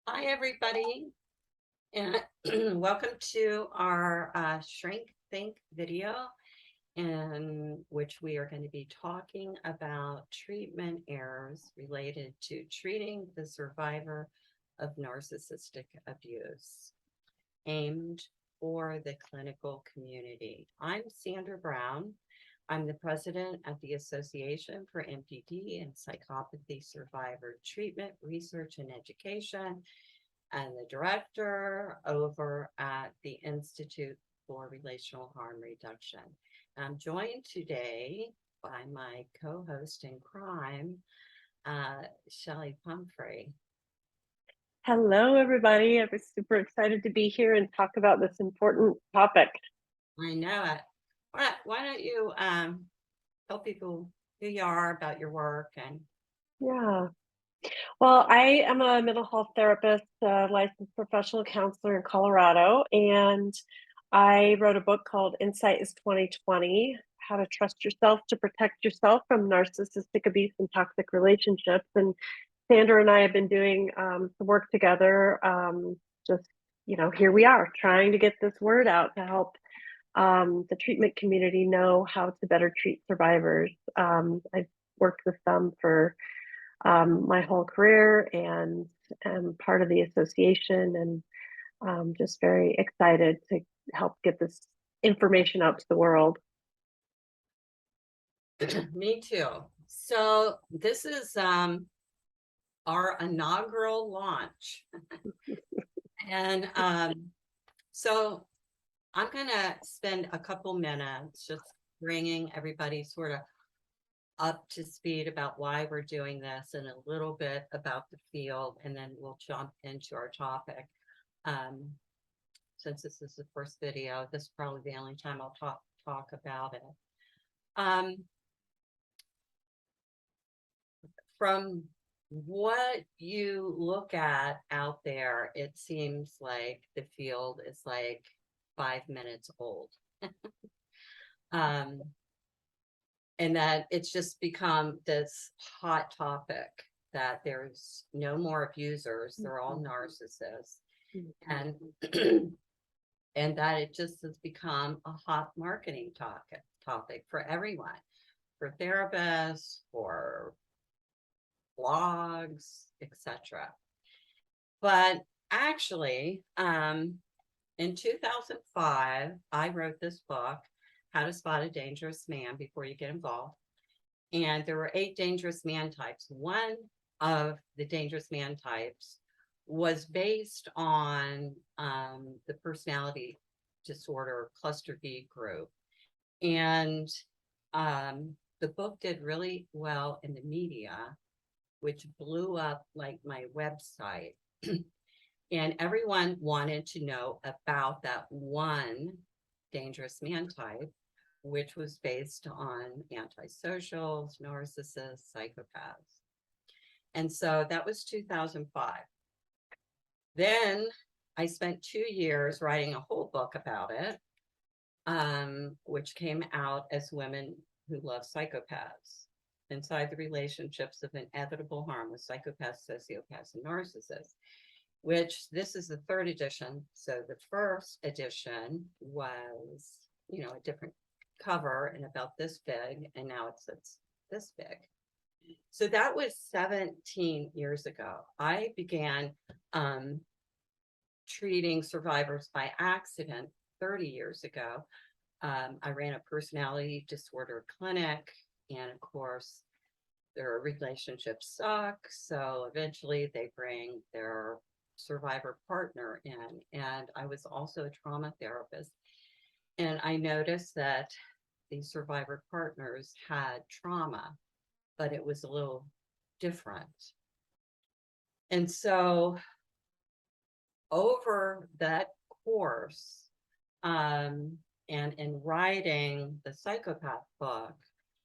Hi, everybody, and welcome to our Shrink Think video, in which we are going to be talking about treatment errors related to treating the survivor of narcissistic abuse, aimed for the clinical community. I'm Sandra Brown. I'm the president of the Association for MPD and Psychopathy Survivor Treatment, Research, and Education, and the director over at the Institute for Relational Harm Reduction. I'm joined today by my co-host in crime, Chelli Pumphrey. Hello, everybody. I was super excited to be here and talk about this important topic. I know it. Why don't you tell people who you are, about your work, and Yeah. Well, I am a mental health therapist, licensed professional counselor in Colorado, and I wrote a book called Insight is 2020, How to Trust Yourself to Protect Yourself from Narcissistic Abuse and Toxic Relationships. And Sandra and I have been doing some work together. Here we are trying to get this word out to help the treatment community know how to better treat survivors. I've worked with them for my whole career and am part of the association, and just very excited to help get this information out to the world. me too. So this is our inaugural launch. And so I'm going to spend a couple minutes just bringing everybody sort of up to speed about why we're doing this and a little bit about the field, and then we'll jump into our topic. Since this is the first video, this is probably the only time I'll talk about it. From what you look at out there, it seems like the field is like 5 minutes old. And that it's just become this hot topic that there's no more abusers, they're all narcissists. And and that it just has become a hot marketing topic for everyone, for therapists, for blogs, etc. But actually, in 2005, I wrote this book, How to Spot a Dangerous Man Before You Get Involved. And there were 8 dangerous man types. One of the dangerous man types was based on the personality disorder cluster B group. And the book did really well in the media, which blew up like my website. And everyone wanted to know about that one dangerous man type, which was based on antisocials, narcissists, psychopaths. And so that was 2005. Then I spent 2 years writing a whole book about it, which came out as Women Who Love Psychopaths: Inside the Relationships of Inevitable Harm with Psychopaths, Sociopaths, and Narcissists, which this is the 3rd edition. So the first edition was, a different cover and about this big, and now it's this big. So that was 17 years ago. I began treating survivors by accident 30 years ago. I ran a personality disorder clinic, and of course, their relationships suck. So eventually they bring their survivor partner in. And I was also a trauma therapist. And I noticed that these survivor partners had trauma, but it was a little different. And so over that course, and in writing the psychopath book,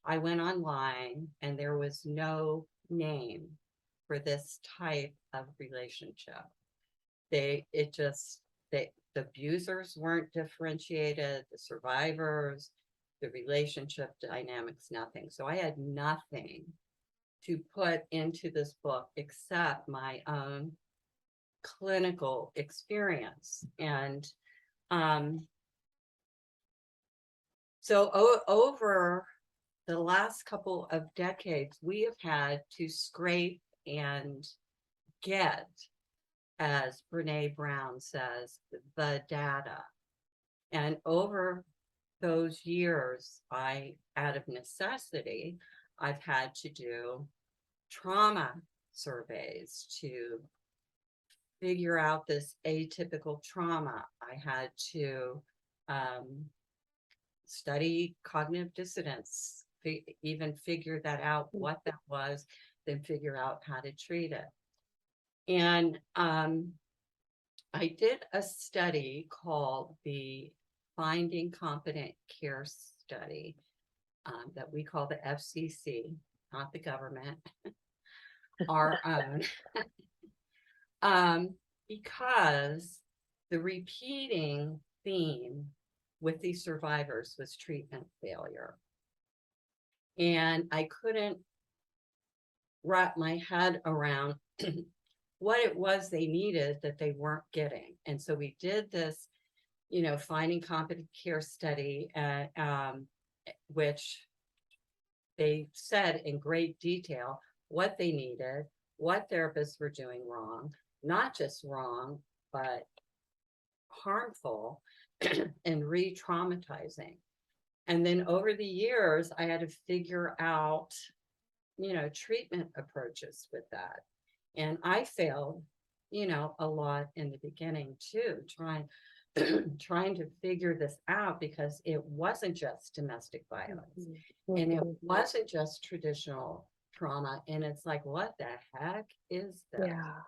I went online and there was no name for this type of relationship. The abusers weren't differentiated, the survivors, the relationship dynamics, nothing. So I had nothing to put into this book except my own clinical experience. And so over the last couple of decades, we have had to scrape and get, as Brene Brown says, the data. And over those years, out of necessity, I've had to do trauma surveys to figure out this atypical trauma. I had to study cognitive dissonance, even figure that out, what that was, then figure out how to treat it. And I did a study called the Finding Competent Care Study that we call the FCC, not the government, our own, because the repeating theme with these survivors was treatment failure. And I couldn't wrap my head around what it was they needed that they weren't getting. And so we did this, Finding Competent Care study, which they said in great detail what they needed, what therapists were doing wrong, not just wrong, but harmful and re-traumatizing. And then over the years, I had to figure out, treatment approaches with that. And I failed, a lot in the beginning too, trying to figure this out, because it wasn't just domestic violence and it wasn't just traditional trauma. And it's like, what the heck is this? Yeah.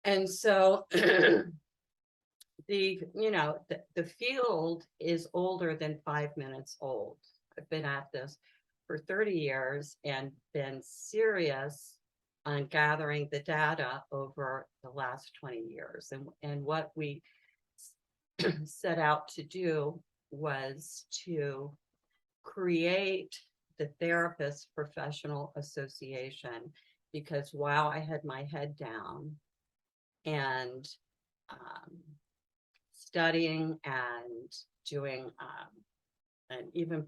And so the field is older than 5 minutes old. I've been at this for 30 years and been serious on gathering the data over the last 20 years. And what we set out to do was to create the Therapist Professional Association, because while I had my head down and studying and doing and even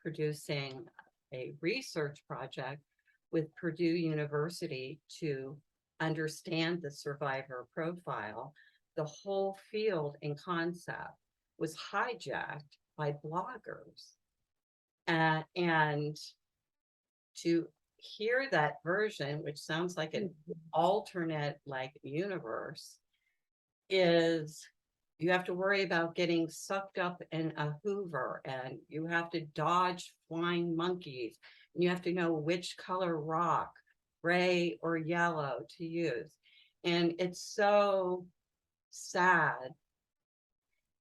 producing a research project with Purdue University to understand the survivor profile, the whole field and concept was hijacked by bloggers. And to hear that version, which sounds like an alternate universe, is you have to worry about getting sucked up in a Hoover, and you have to dodge flying monkeys, and you have to know which color rock, gray or yellow, to use. And it's so sad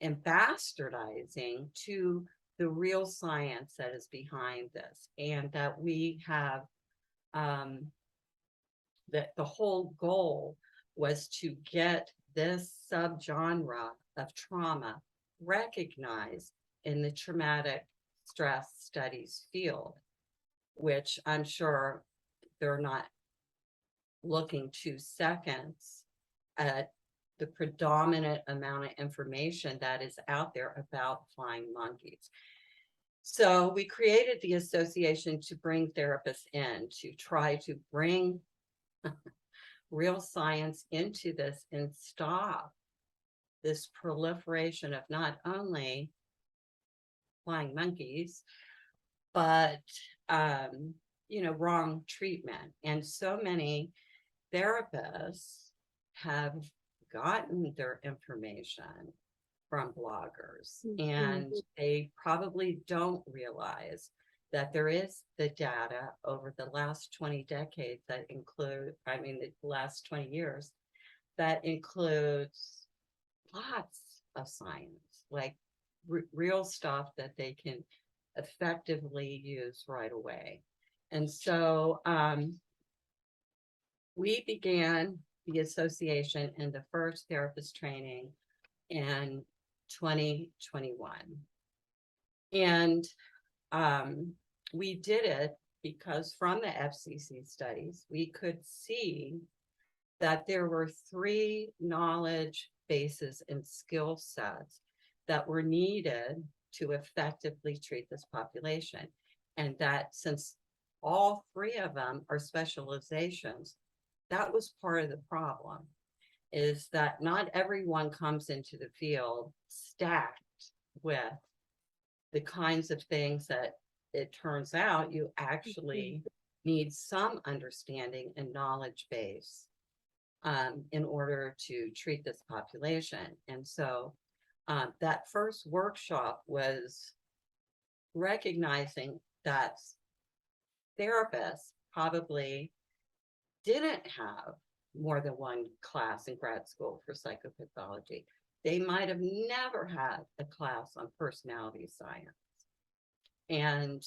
and bastardizing to the real science that is behind this, and that we have that the whole goal was to get this subgenre of trauma recognized in the traumatic stress studies field, which I'm sure they're not looking 2 seconds at the predominant amount of information that is out there about flying monkeys. So we created the association to bring therapists in, to try to bring real science into this and stop this proliferation of not only flying monkeys, but wrong treatment. And so many therapists have gotten their information from bloggers, and they probably don't realize that there is the data over the last 20 decades that include, the last 20 years, that includes lots of science, like real stuff that they can effectively use right away. And so we began the association in the first therapist training in 2021. And we did it because from the FCC studies, we could see that there were 3 knowledge bases and skill sets that were needed to effectively treat this population. And that since all 3 of them are specializations, that was part of the problem, is that not everyone comes into the field stacked with the kinds of things that it turns out you actually need some understanding and knowledge base in order to treat this population. And so that first workshop was recognizing that therapists probably didn't have more than 1 class in grad school for psychopathology. They might have never had a class on personality science. And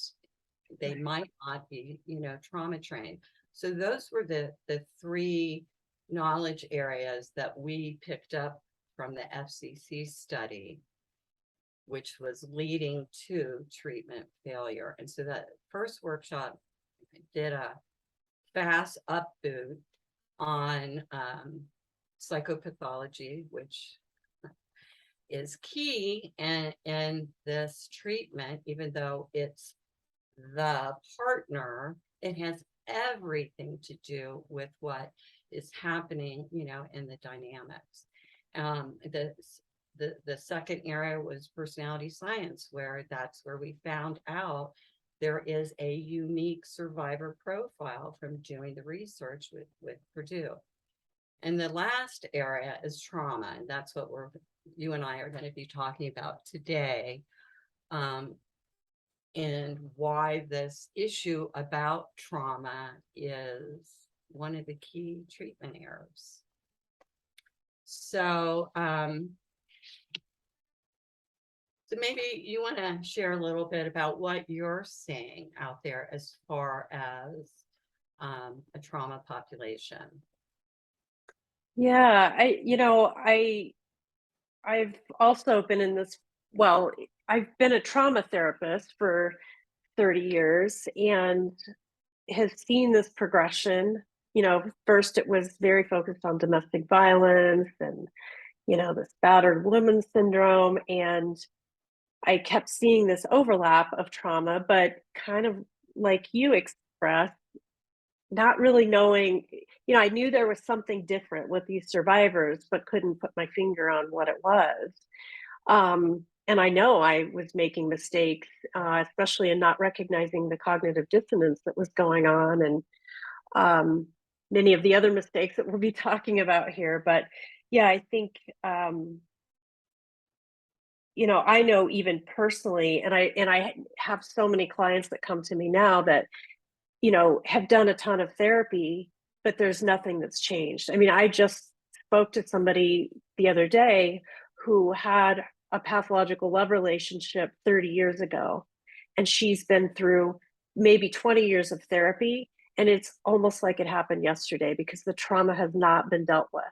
they might not be, trauma trained. So those were the 3 knowledge areas that we picked up from the FCC study, which was leading to treatment failure. And so that first workshop did a fast upboot on psychopathology, which is key in this treatment, even though it's the partner, it has everything to do with what is happening, in the dynamics. The second area was personality science, where that's where we found out there is a unique survivor profile from doing the research with Purdue. And the last area is trauma, and that's what you and I are going to be talking about today, and why this issue about trauma is one of the key treatment areas. So, so maybe you want to share a little bit about what you're seeing out there as far as a trauma population. Yeah, I've also been in this, well, I've been a trauma therapist for 30 years and have seen this progression. First it was very focused on domestic violence and, this battered woman syndrome. And I kept seeing this overlap of trauma, but kind of like you expressed, not really knowing, I knew there was something different with these survivors, but couldn't put my finger on what it was. And I know I was making mistakes, especially in not recognizing the cognitive dissonance that was going on, and many of the other mistakes that we'll be talking about here. But yeah, I think, I know even personally, and I have so many clients that come to me now that, have done a ton of therapy, but there's nothing that's changed. I mean, I just spoke to somebody the other day who had a pathological love relationship 30 years ago, and she's been through maybe 20 years of therapy, and it's almost like it happened yesterday because the trauma has not been dealt with.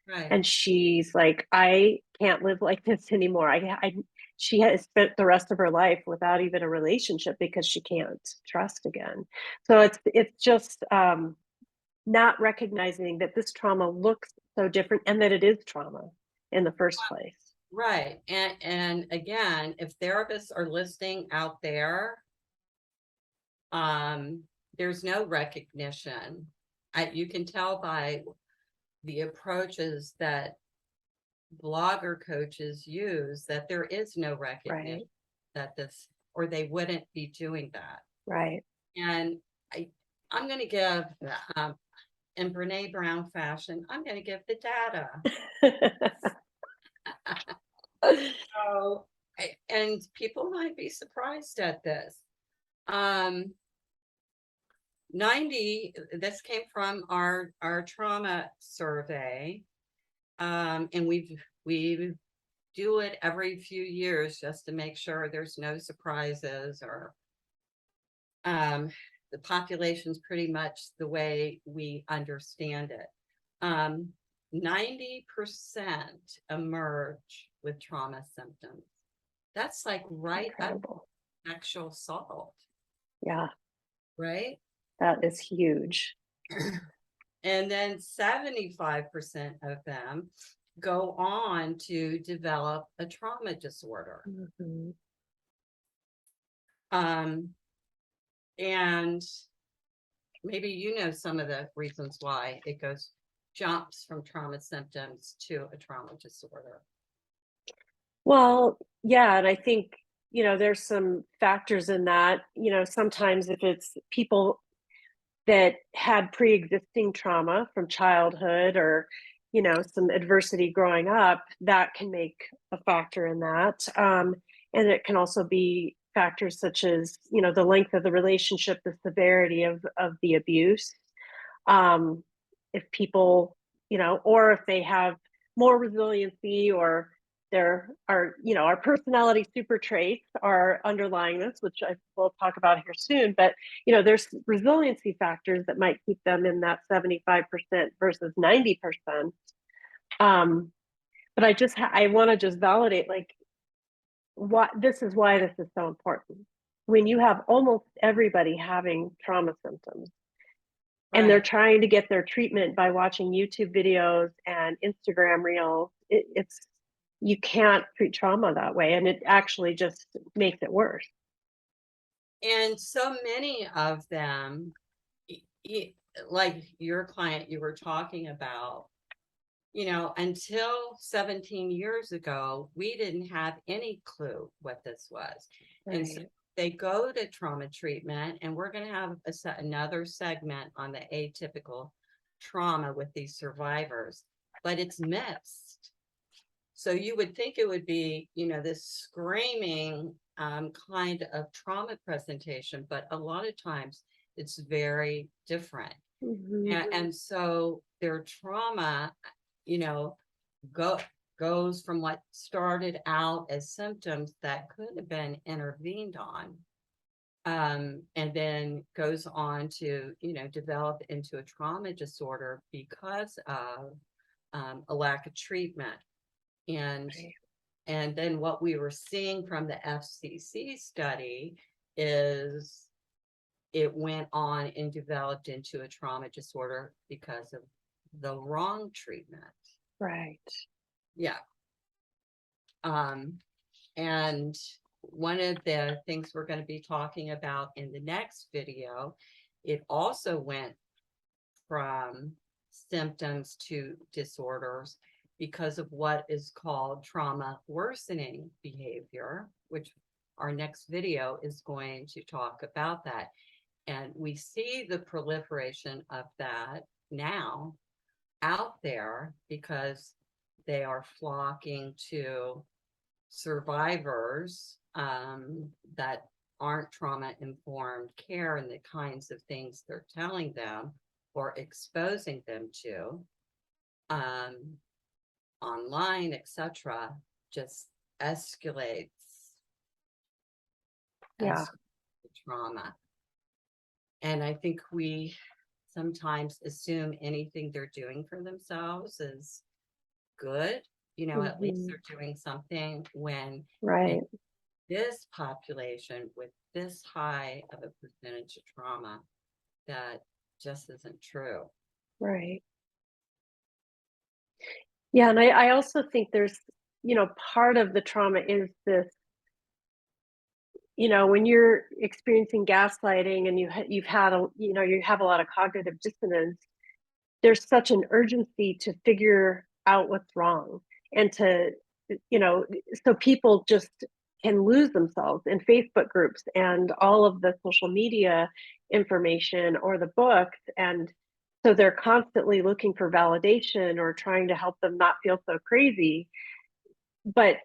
Right. And she's like, I can't live like this anymore. She has spent the rest of her life without even a relationship because she can't trust again. So it's just not recognizing that this trauma looks so different and that it is trauma in the first place. Right. And again, if therapists are listening out there, there's no recognition. You can tell by the approaches that blogger coaches use that there is no recognition that this, or they wouldn't be doing that. Right. And I'm going to give, in Brene Brown fashion, I'm going to give the data. So, and people might be surprised at this. 90, this came from our trauma survey. And we do it every few years just to make sure there's no surprises, or the population's pretty much the way we understand it. 90% emerge with trauma symptoms. That's like right up sexual assault. Yeah. Right? That is huge. And then 75% of them go on to develop a trauma disorder. Mhm. And maybe you know some of the reasons why it jumps from trauma symptoms to a trauma disorder. Well, yeah, and I think, there's some factors in that. Sometimes if it's people that had pre-existing trauma from childhood or, some adversity growing up, that can make a factor in that. And it can also be factors such as, the length of the relationship, the severity of the abuse. If people, or if they have more resiliency, or there are, our personality super traits are underlying this, which I will talk about here soon. But, there's resiliency factors that might keep them in that 75% versus 90%. But I want to just validate, like, this is why this is so important. When you have almost everybody having trauma symptoms, and they're Right. trying to get their treatment by watching YouTube videos and Instagram reels, it's you can't treat trauma that way, and it actually just makes it worse. And so many of them, like your client you were talking about, until 17 years ago, we didn't have any clue what this was. And so Right. they go to trauma treatment, and we're going to have another segment on the atypical trauma with these survivors, but it's mixed. So you would think it would be, this screaming kind of trauma presentation, but a lot of times it's very different. Mhm. And so their trauma, you know, go goes from what started out as symptoms that could have been intervened on, and then goes on to, develop into a trauma disorder because of a lack of treatment. And Right. and then what we were seeing from the FCC study is it went on and developed into a trauma disorder because of the wrong treatment. Right. Yeah. And one of the things we're going to be talking about in the next video, it also went from symptoms to disorders because of what is called trauma worsening behavior, which our next video is going to talk about that. And we see the proliferation of that now out there because they are flocking to survivors that aren't trauma informed care and the kinds of things they're telling them or exposing them to online, etc., just escalates Yeah. trauma. And I think we sometimes assume anything they're doing for themselves is good. At least Mhm. they're doing something, when in Right. this population with this high of a percentage of trauma, that just isn't true. Right. Yeah, and I also think there's, part of the trauma is this, when you're experiencing gaslighting and you've had you have a lot of cognitive dissonance, there's such an urgency to figure out what's wrong, and to, you know, so people just can lose themselves in Facebook groups and all of the social media information or the books. And so they're constantly looking for validation or trying to help them not feel so crazy. But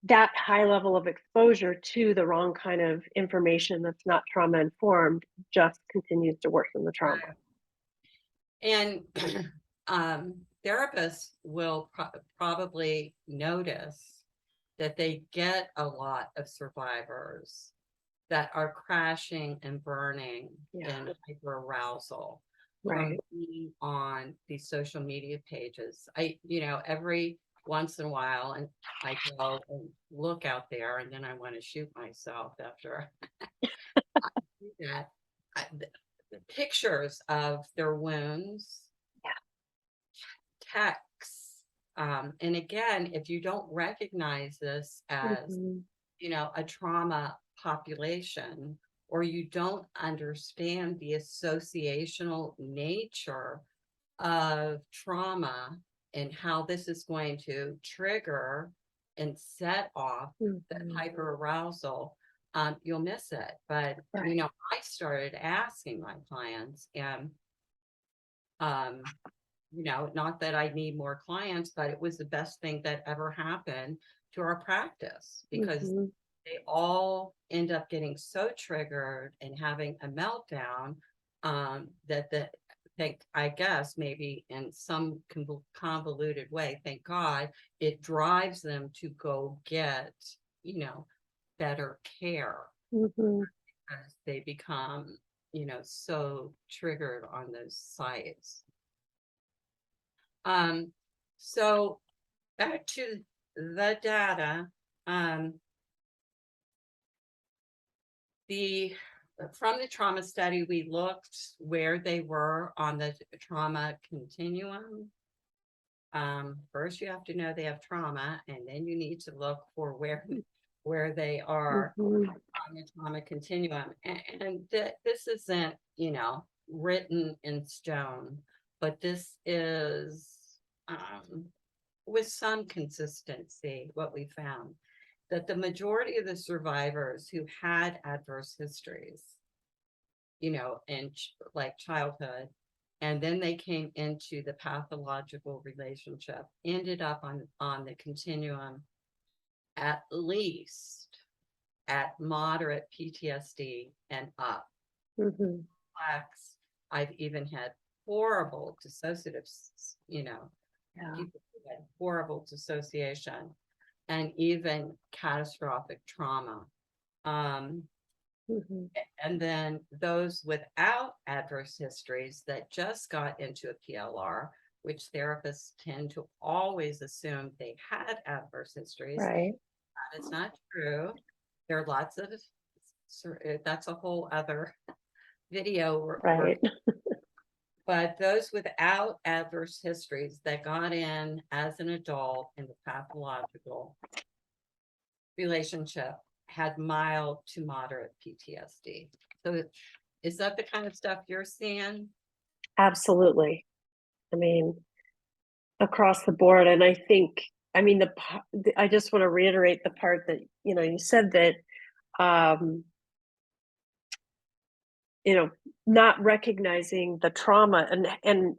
that high level of exposure to the wrong kind of information that's not trauma informed just continues to worsen the trauma. Right. And therapists will probably notice that they get a lot of survivors that are crashing and burning Yeah. in hyperarousal from Right. being on these social media pages. Every once in a while, and I go and look out there, and then I want to shoot myself after I do that. The pictures of their wounds PECs. And again, if you don't recognize this as, Mhm. a trauma population, or you don't understand the associational nature of trauma and how this is going to trigger and set off that Mhm. hyperarousal, you'll miss it. But, Right. I started asking my clients, and, um, not that I need more clients, but it was the best thing that ever happened to our practice, because Mhm. they all end up getting so triggered and having a meltdown, that I guess maybe in some convoluted way, thank God, it drives them to go get, better care, Mhm. as they become, so triggered on those sites. Um, so back to the data, um, the from the trauma study, we looked where they were on the trauma continuum. First, you have to know they have trauma, and then you need to look for where they are Mhm. on the trauma continuum. And this isn't, written in stone, but this is, um, with some consistency, what we found, that the majority of the survivors who had adverse histories, in like childhood, and then they came into the pathological relationship, ended up on the continuum at least at moderate PTSD and up. Mhm. Complex. I've even had horrible dissociative, Yeah. people who had horrible dissociation and even catastrophic trauma. Um, Mhm. and then those without adverse histories that just got into a PLR, which therapists tend to always assume they had adverse histories. Right. That is not true. There are lots of, that's a whole other video. Right. But those without adverse histories that got in as an adult in the pathological relationship had mild to moderate PTSD. So is that the kind of stuff you're seeing? Absolutely. I mean, across the board. And I think, I mean, I just want to reiterate the part that, you said that, um, you know, not recognizing the trauma and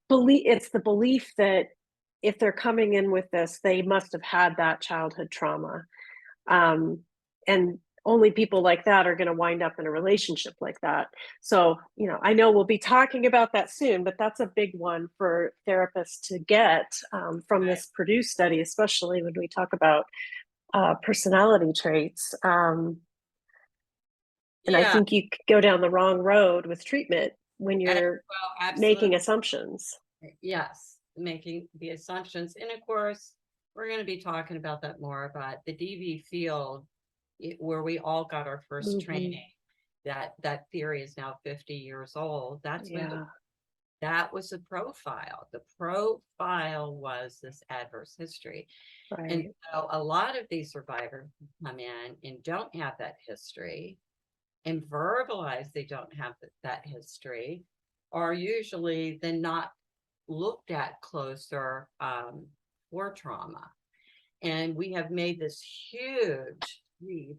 it's the belief that if they're coming in with this, they must have had that childhood trauma. Um, and only people like that are going to wind up in a relationship like that. So, I know we'll be talking about that soon, but that's a big one for therapists to get, from this Purdue study, especially when we talk about personality traits. And I Yeah, think you could go down the wrong road with treatment when you're well, making absolutely. assumptions. Yes, making the assumptions. And of course, we're going to be talking about that more, but the DV field, where we all got our first Hmm. training, that theory is now 50 years old. That's when Yeah. that was the profile. The profile was this adverse history. And Right. so a lot of these survivors come in and don't have that history and verbalize they don't have that history, are usually then not looked at closer, for trauma. And we have made this huge leap,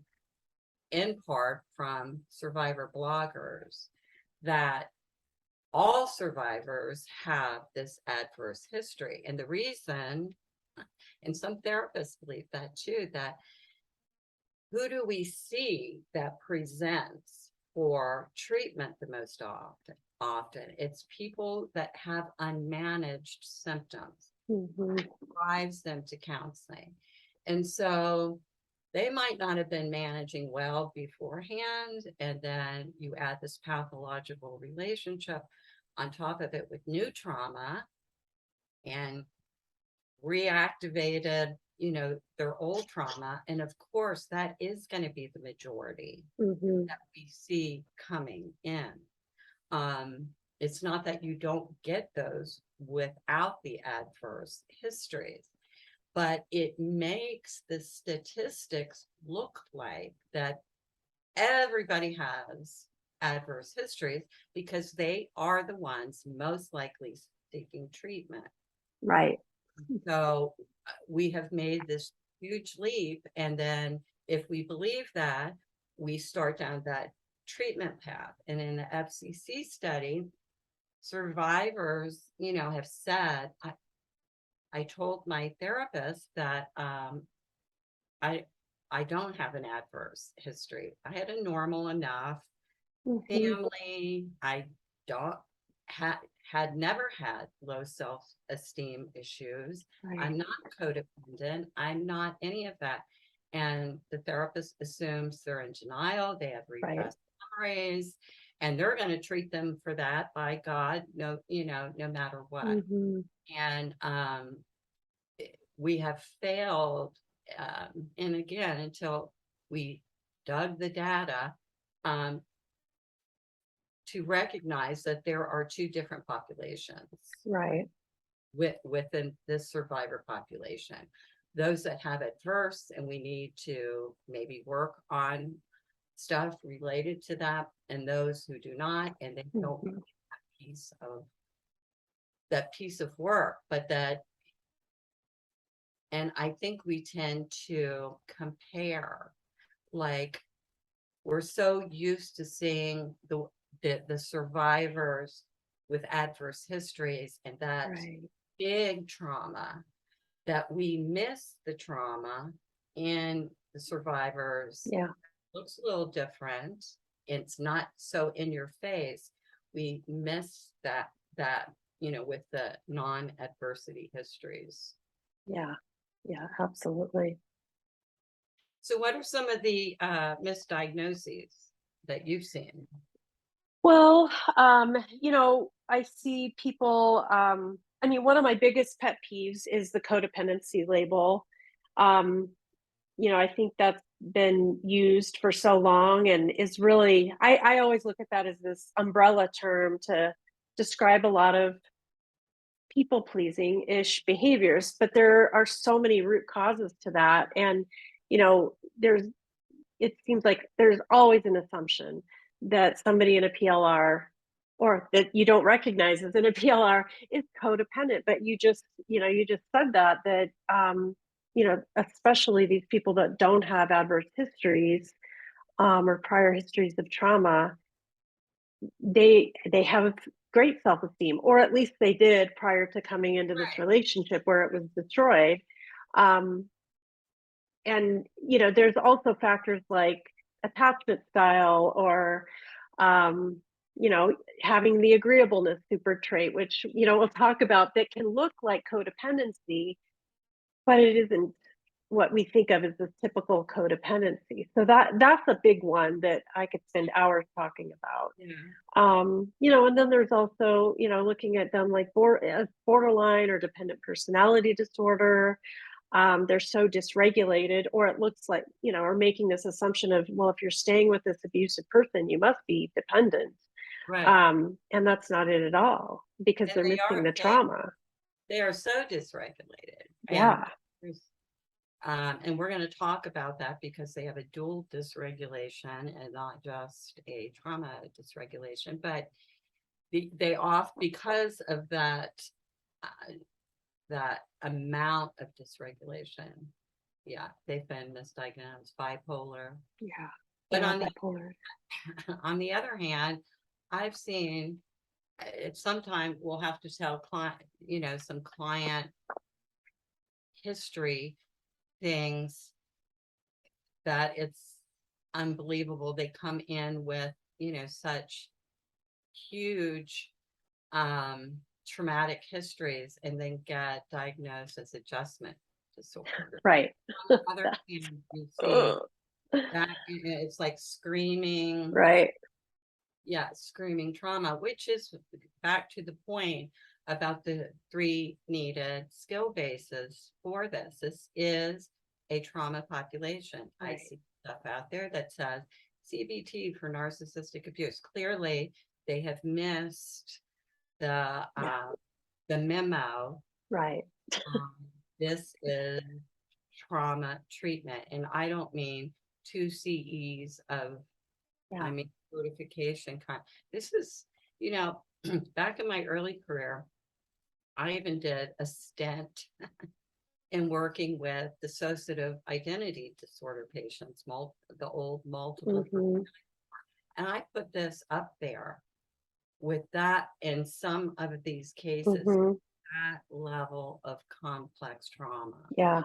in part from survivor bloggers, that all survivors have this adverse history. And the reason, and some therapists believe that too, that who do we see that presents for treatment the most often? It's people that have unmanaged symptoms, Hmm. drives them to counseling. And so they might not have been managing well beforehand. And then you add this pathological relationship on top of it with new trauma and reactivated, their old trauma. And of course, that is going to be the majority Hmm. that we see coming in. Um, it's not that you don't get those without the adverse histories, but it makes the statistics look like that everybody has adverse histories because they are the ones most likely seeking treatment. Right. So we have made this huge leap. And then if we believe that, we start down that treatment path. And in the FCC study, survivors, have said, I told my therapist that I I don't have an adverse history. I had a normal enough family. I don't had never had low self-esteem issues. Right. I'm not codependent. I'm not any of that. And the therapist assumes they're in denial, they have repressed memories, and they're going to treat them for that by God, no matter what. And we have failed, and again, until we dug the data, to recognize that there are two different populations Right. within this survivor population. Those that have adverse, and we need to maybe work on stuff related to that, and those who do not, and they don't have that piece of work, but that, and I think we tend to compare, like, we're so used to seeing the survivors with adverse histories and that big trauma, that we miss the trauma in the survivors. Yeah. Looks a little different. It's not so in your face. We miss that with the non-adversity histories. Yeah. Yeah, absolutely. So what are some of the misdiagnoses that you've seen? Well, I see people, one of my biggest pet peeves is the codependency label. I think that's been used for so long and is really, I always look at that as this umbrella term to describe a lot of people pleasing ish behaviors, but there are so many root causes to that. And, it seems like there's always an assumption that somebody in a PLR or that you don't recognize as in a PLR is codependent. But you just said that especially these people that don't have adverse histories or prior histories of trauma, they have great self-esteem, or at least they did prior to coming into this relationship where it was destroyed. And there's also factors like attachment style or having the agreeableness super trait, which we'll talk about, that can look like codependency, but it isn't what we think of as the typical codependency. So that's a big one that I could spend hours talking about. And then there's also looking at them like borderline or dependent personality disorder. They're so dysregulated, or it looks like, or making this assumption of, well, if you're staying with this abusive person, you must be dependent. And that's not it at all, because they're missing the trauma. They are so dysregulated. Yeah. And we're going to talk about that because they have a dual dysregulation and not just a trauma dysregulation, but they because of that amount of dysregulation. Yeah, they've been misdiagnosed bipolar. Yeah. But bipolar. On the other hand, I've seen sometimes we'll have to tell some client history things that it's unbelievable. They come in with, such huge traumatic histories and then get diagnosed as adjustment disorder. Right. On the other hand, you see that it's like screaming. Right. Yeah, screaming trauma, which is back to the point about the 3 needed skill bases for this. This is a trauma population. I see stuff out there that says CBT for narcissistic abuse. Clearly, they have missed the memo. Right. This is trauma treatment, and I don't mean 2 CEs of, Yeah. I mean, certification. This is, back in my early career, I even did a stint in working with dissociative identity disorder patients, the old multiple. Mhm. And I put this up there with that in some of these cases, Mhm. that level of complex trauma. Yeah.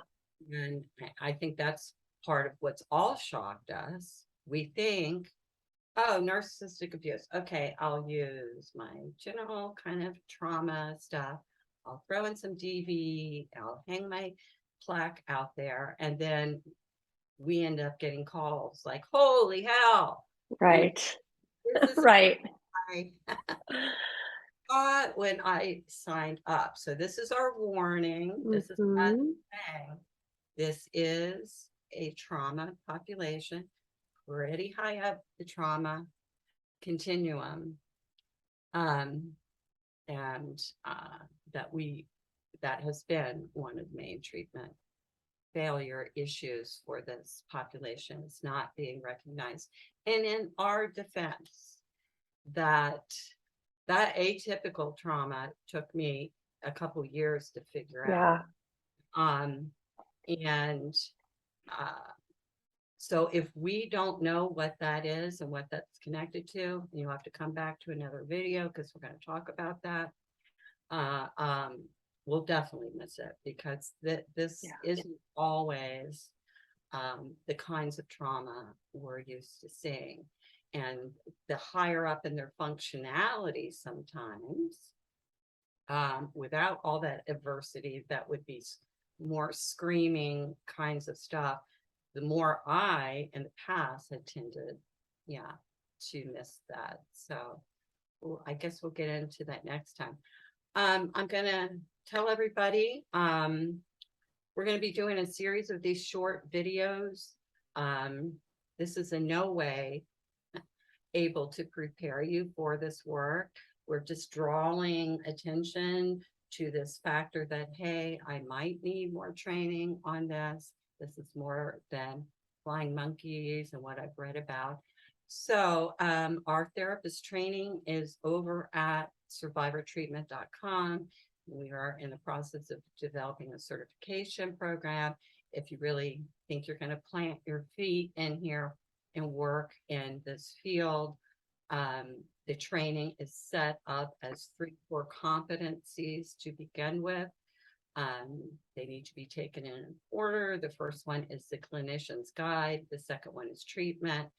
And I think that's part of what's all shocked us. We think, oh, narcissistic abuse. Okay, I'll use my general kind of trauma stuff. I'll throw in some DV. I'll hang my plaque out there. And then we end up getting calls like, holy hell. Right. This is Right. I thought when I signed up. So this is our warning. This is us Mhm. saying this is a trauma population, pretty high up the trauma continuum. And that has been one of the main treatment failure issues for this population. It's not being recognized. And in our defense, that atypical trauma took me a couple years to figure Yeah. out. And so if we don't know what that is and what that's connected to, you have to come back to another video because we're going to talk about that. We'll definitely miss it because this isn't always the kinds of trauma we're used to seeing. And the higher up in their functionality sometimes, without all that adversity, that would be more screaming kinds of stuff. The more I, in the past, had tended, to miss that. So I guess we'll get into that next time. I'm going to tell everybody, we're going to be doing a series of these short videos. This is in no way able to prepare you for this work. We're just drawing attention to this factor that, hey, I might need more training on this. This is more than flying monkeys and what I've read about. So our therapist training is over at survivortreatment.com. We are in the process of developing a certification program. If you really think you're going to plant your feet in here and work in this field, the training is set up as 3 core competencies to begin with. They need to be taken in order. The first one is the clinician's guide. The second one is treatment.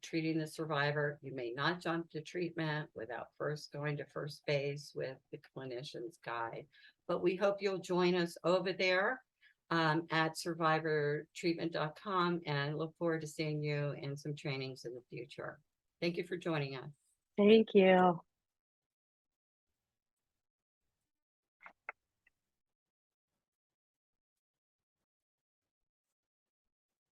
Treating the survivor. You may not jump to treatment without first going to first base with the clinician's guide. But we hope you'll join us over there at survivortreatment.com and look forward to seeing you in some trainings in the future. Thank you for joining us. Thank you.